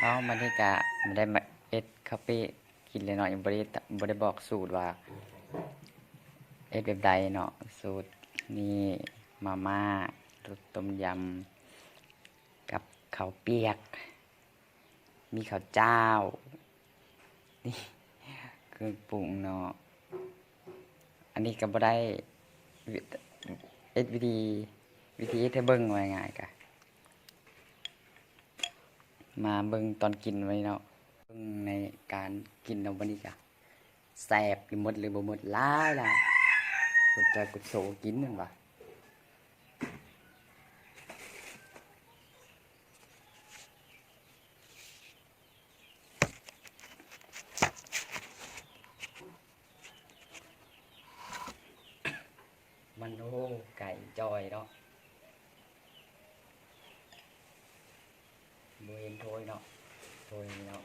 เอามันนี่กะไม่ได้มาเอ็ดคาเฟ่กินเลยเนาะยังบ่ได้บอกสูตรว่าเอ็ดแบบใดเนาะสูตรนี่มาม่ารสต้มยำกับข้าวเปียก มีข้าวเจ้านี่เครื่องปรุงเนาะอันนี้ก็บ่ได้วิเอ็ดวิธีเอ็ดให้เบิ่งว่าง่ายๆกะมาเบิ่งตอนกินไว้เนาะเบิ่งในการกินเนาะวันนี้กะแซ่บหรือหมดหรือบ่หมดหลายล่ะกดใจกดโซกินนั่นว่ะมันโอ้ไก่จอยเนาะบ่เห็นโทยเนาะโทยเนาะ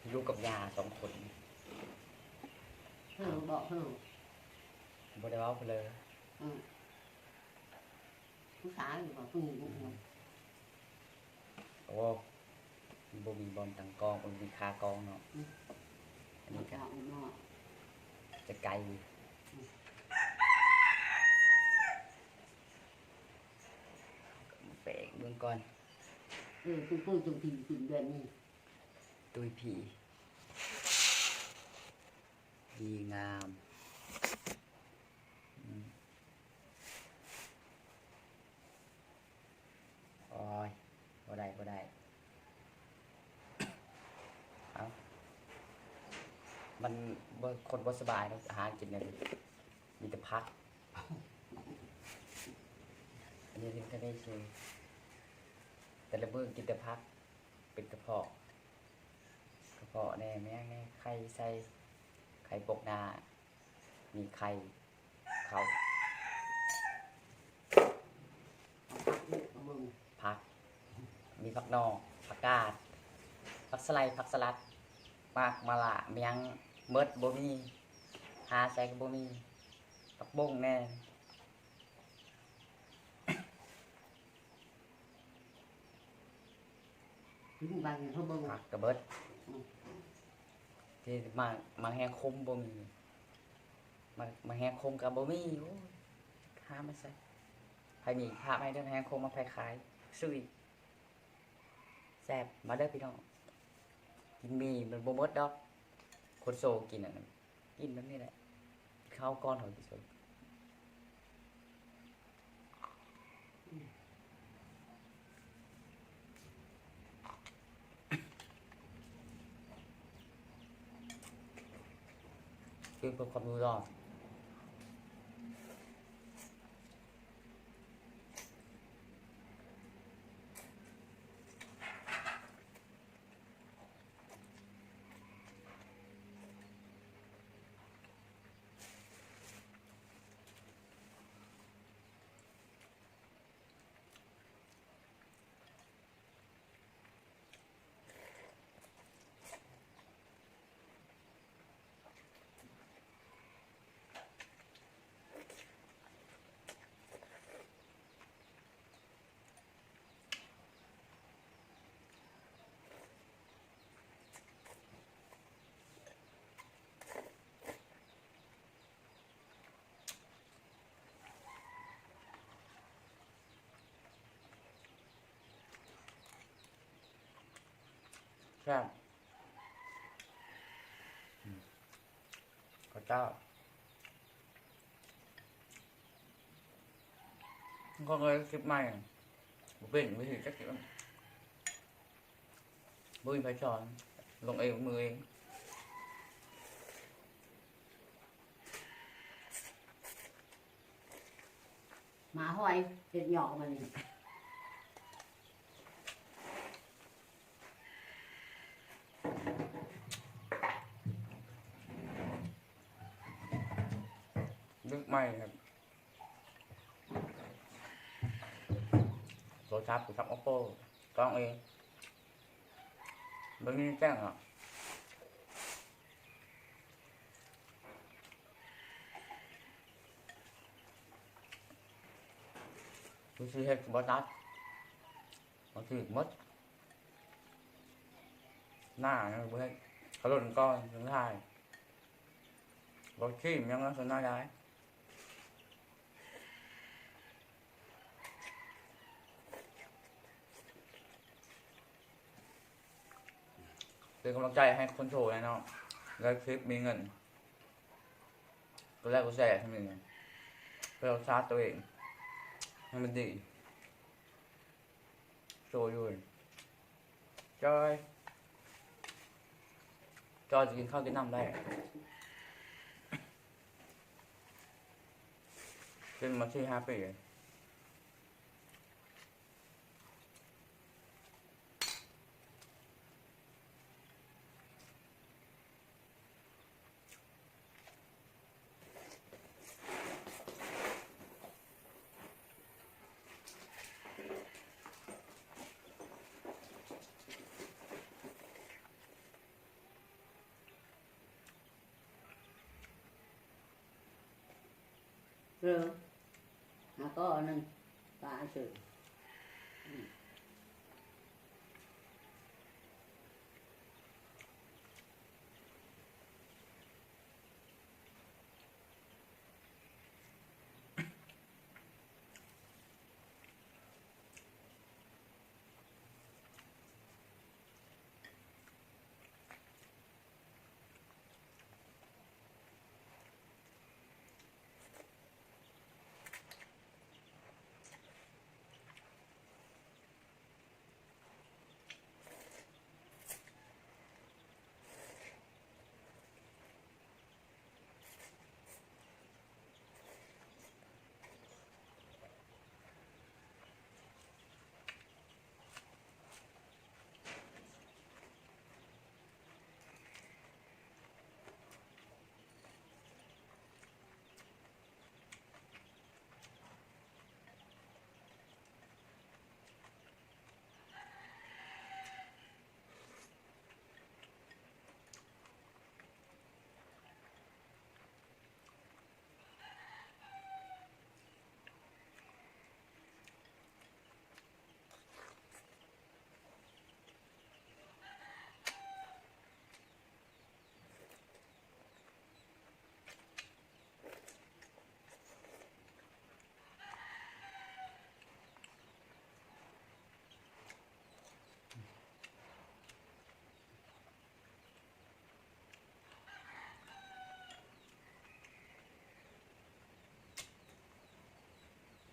อยู่กับยา2 คน บอกเพิ่ง บ่ได้เว้าไปเลย ผู้ชายหรือว่าผู้หญิง โอ้บ่มีบอลตั้งกองบ่มีคากองเนาะอันนี้ จะ ก็ เอาเนาะ จะไกลแปลกเบื้องก่อน คือพูดจงผีถึงเดือนนี้ ตุยผีดีงามโอ้ยบ่ได้เอามันบ่คนบ่สบายเนาะอาหารกินเนี่ยมีแต่พักอันนี้ก็ได้ชิมแต่ละมื้อกินแต่พักเป็นกระเพาะแน่แม่งแน่ไข่ใส่ไข่ปกหน้ามีไข่เขา เอามึง ผัก มีผักนอกผักกาดผักสไลด์ผักสลัดมากมะละเมียงเมิดบ่มีหาใส่ก็บ่มีผักบุ้งแน่ ถึงบางเขาบอก ผักกระเบิดที่มาแห้งคมบ่มีมาแห้งคมกับบ่มีโอ้ยหามาใส่ไผมีพาให้เด้อแห้งคมมาไผขายซื้ออีกแซ่บมาเด้อพี่น้องกินมีมันบ่หมดดอกคนโซกินอันนั้นกินแบบนี้แหละข้าวก้อนเขาที่สุดคือเพื่อความรู้รอดแซ่บข้าวเจ้าก็เลยคลิปใหม่บ่เป็นวิธีจักเกี่ยวบ่มีไผสอนลงเองมือเอง หมาห้อยเป็นหยอกมันนี่ นึกไม่ครับโทรศัพท์Oppo กล้องเองไม่มีแจ้งอ่ะดูสิเห็ดบอตัดบางทีมด หน้าเพื่อนเขาหล่นก้อนสุดท้ายรถขี้มยังรักษณะได้เป็นกำลังใจให้คนโชว์นะเนาะแล้วคลิปมีเงินตัวแรกกูแชร์ให้มึงเพื่อชาร์จตัวเองให้มันดีโชว์อยู่จอยจะกินข้าวกินน้ำได้เป็นมาที่5 ปี Hả có nên ta sự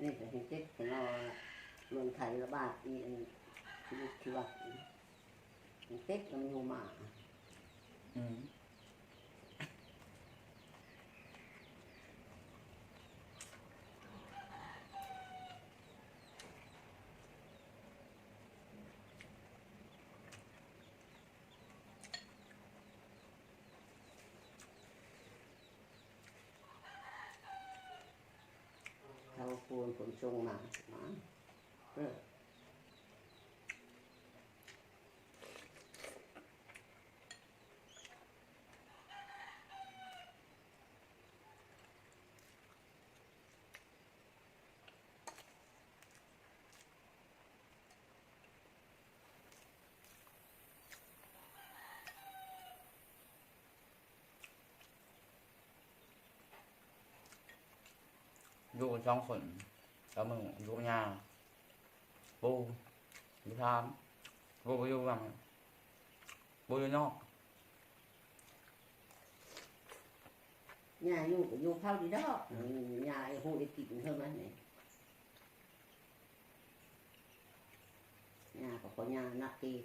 นี่แต่ที่เจ็ดของเราเมืองไทยระบาดนี่อันที่ว่าเต็กมันอยู่มา เขาควรขนส่งมาอยู่กัน2 คนแล้วมึงอยู่กับย่าปูอยู่ทามปูอยู่บ้างปูอยู่นอก nhà vô phao đi đó nhà hồ đi kịp hơn anh này nhà có nhà nát kia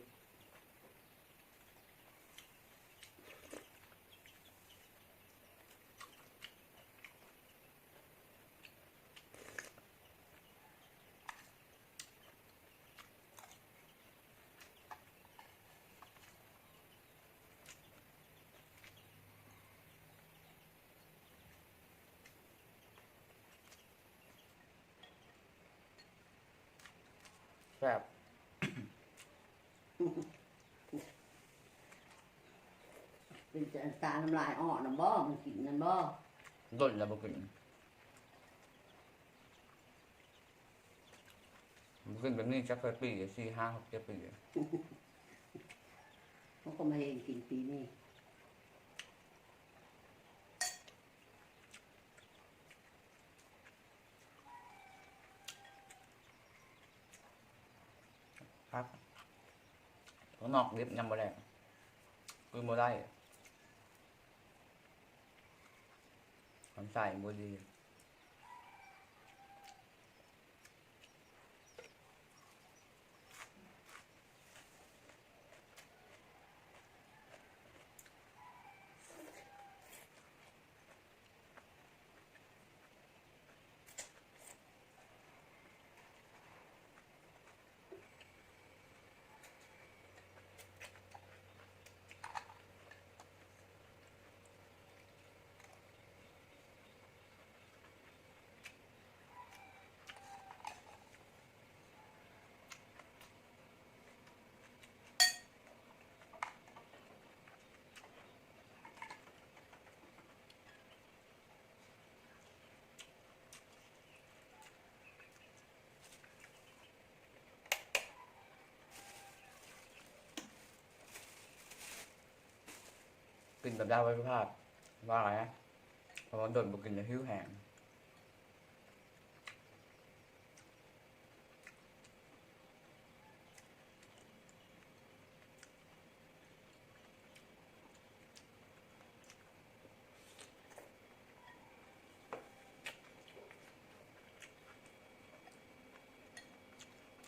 แซ่บ เป็นตาน้ำลายอ่อนน้ำบ่มันกินนั่นบ่ ต้นแล้วบ่กินแบบนี้จักเคยปี4 5 6 7 ปี เขาก็มาเองกินปีนี้ครับข้างนอกลิฟต์ยังบ่ได้คือบ่ได้มันใส่บ่ดีกินแบบดาวไว้ภาพว่าอะไรนะเพราะว่าโดนบ่กินแล้วหิวแห้ง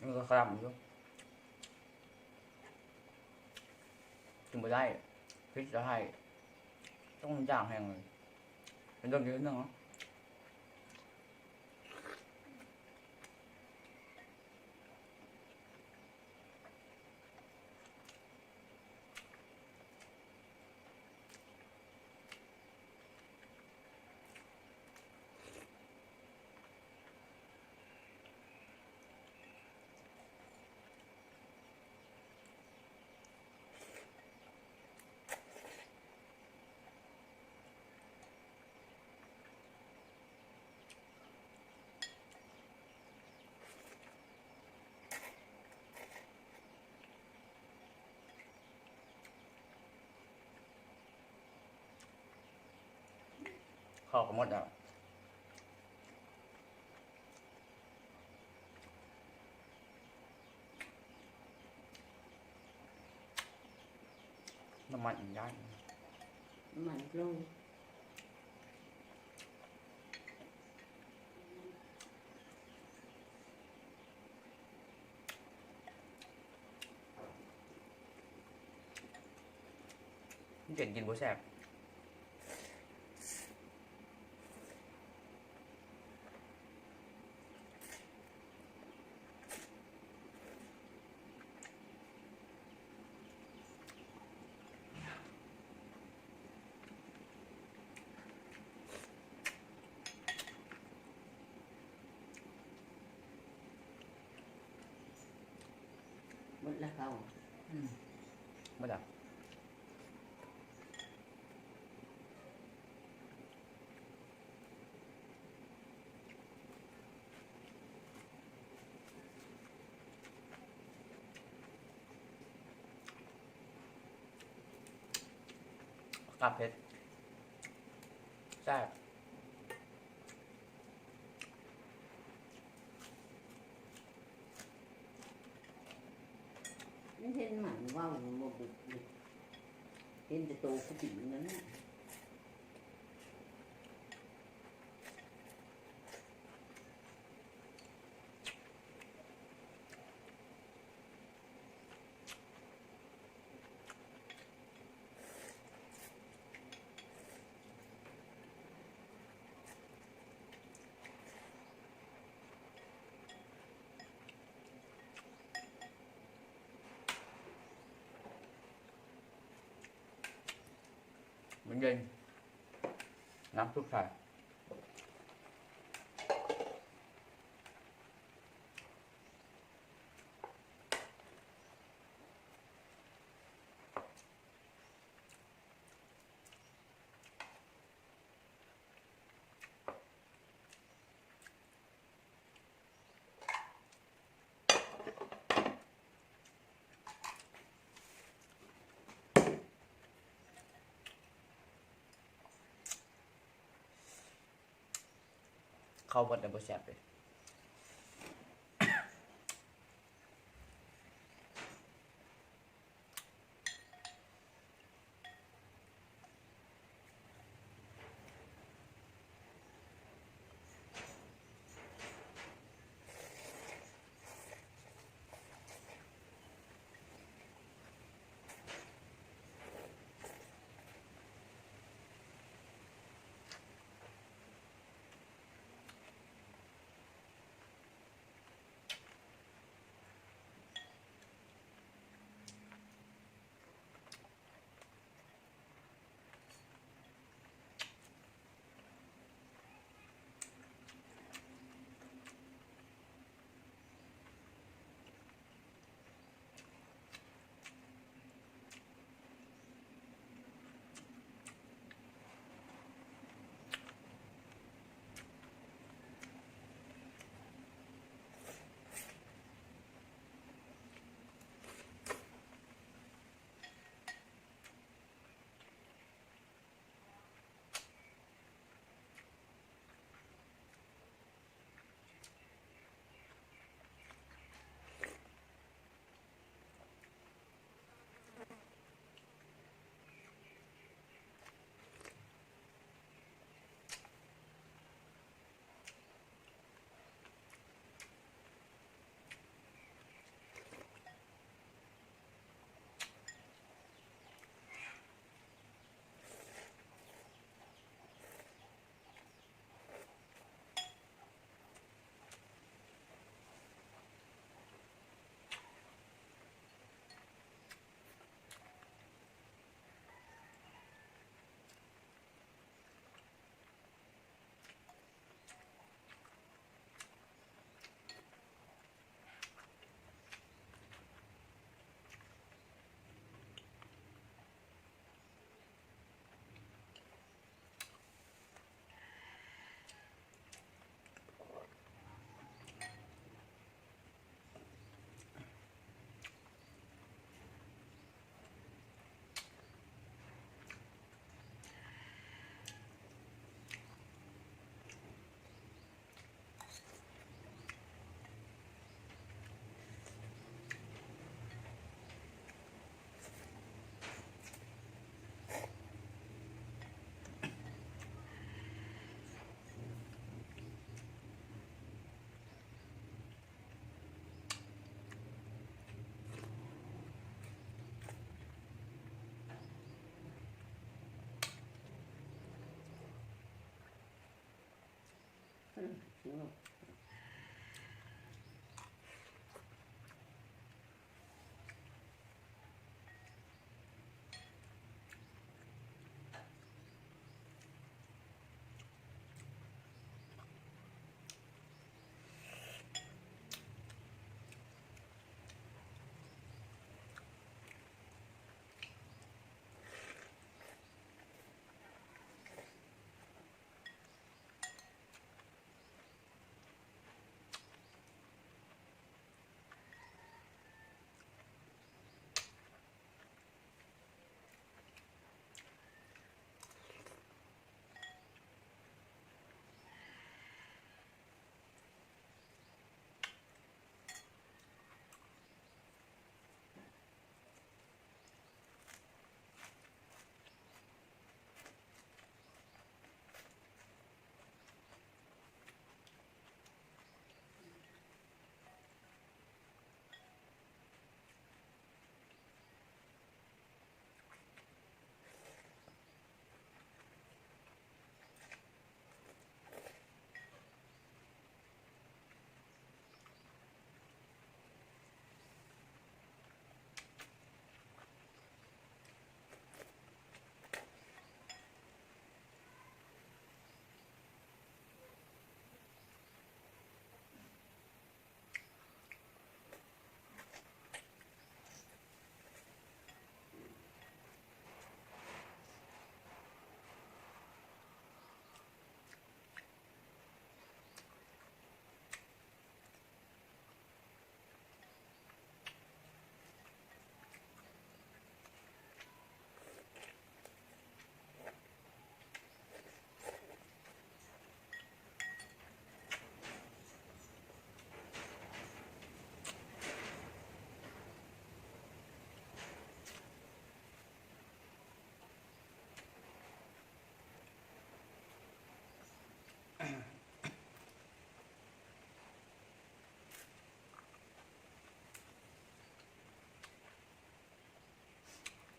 มันก็ครับอยู่กินบ่ได้พิษจะให้ต้องย่างแห้งเลยเป็นเรื่องเยอะเนาะข้าวก็หมดอ่ะน้ำมันอีกอย่าง มันลง เก่งกินบ่แซ่บหมดแล้วเขา บ่ดับกับเผ็ดแซ่บ ไม่เห็นหมันว่าวหมดเห็นแต่โตเขาติดนั้นน่ะมันเย็นน้ำซุปใส่ เข้าบดแต่บ่แซ่บเลย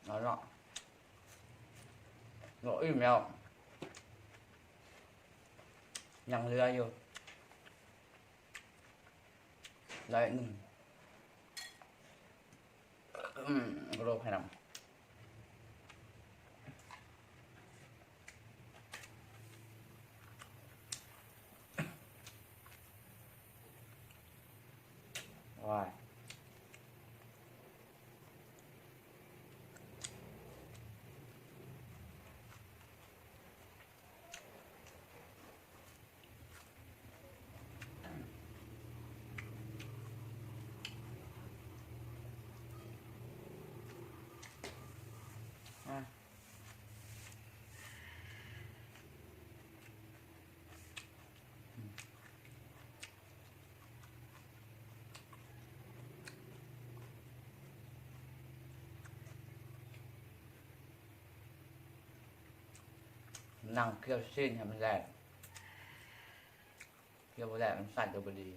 เอาเนาะหนูอิ่มแล้วยังเหลืออยู่ได้หนึ่งโรคให้นำว้ายนั่งเคี่ยวชิ้นให้มันแรงเคี่ยวแรงมันสั่นตัวบดี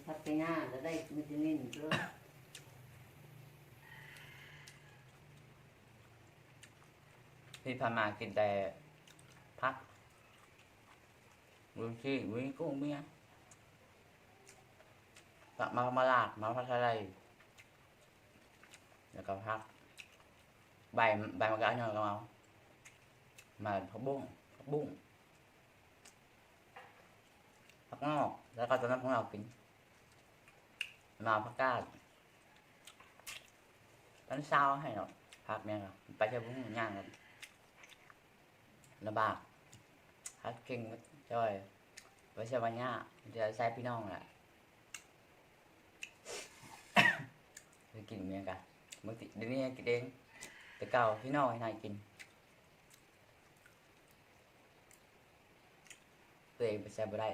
พักไปหน้าแล้วได้วิตามินเยอะ พี่พามากินแต่พักวิชีวิกุ้งเมียตักมาลากมาพักอะไรแล้วก็พักใบมะกะnhỏก็เอามาผักบุ้งผักงอกแล้วก็ตอนนั้นพวกเรากินมาผักกาดตอนเช้าให้หรอกพักเนี่ยครับไปเที่ยวบุ้งย่างกันลำบากพักเก่งจ้อยไว้ใช้วันนี้จะใช้พี่น้องแหละไปกินเมียกันเมื่อเดี๋ยวนี้กินเองแต่เก่าพี่น้องให้นายกินตัวเองไปใช้ไม่ได้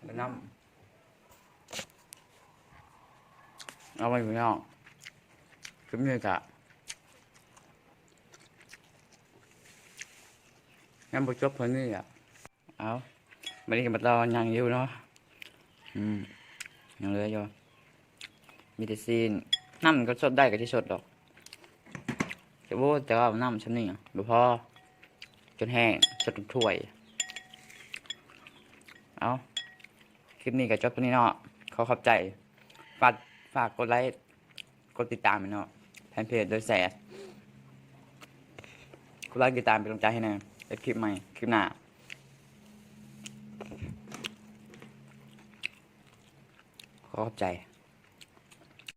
หมด น้ำเอาไปพี่น้องคือมีกะงั้นบุจบเพิ่นนี่อ่ะเอาไม่ได้กินบัตรเรายังอยู่เนาะยังเหลืออยู่มีแต่ซีนน้ำมันก็สดได้กับที่สดดอกแต่ว่าน้ำชั้นนี่บ่พอจนแห้งสดถ้วย เอาคลิปนี้ก็จบตัวนี้เนาะขอขอบใจฝากกดไลค์กดติดตามเนาะแฟนเพจโดยแสกดไลค์ติดตามเป็นกำลังใจให้นะเป็นคลิปใหม่คลิปหน้าขอขอบใจ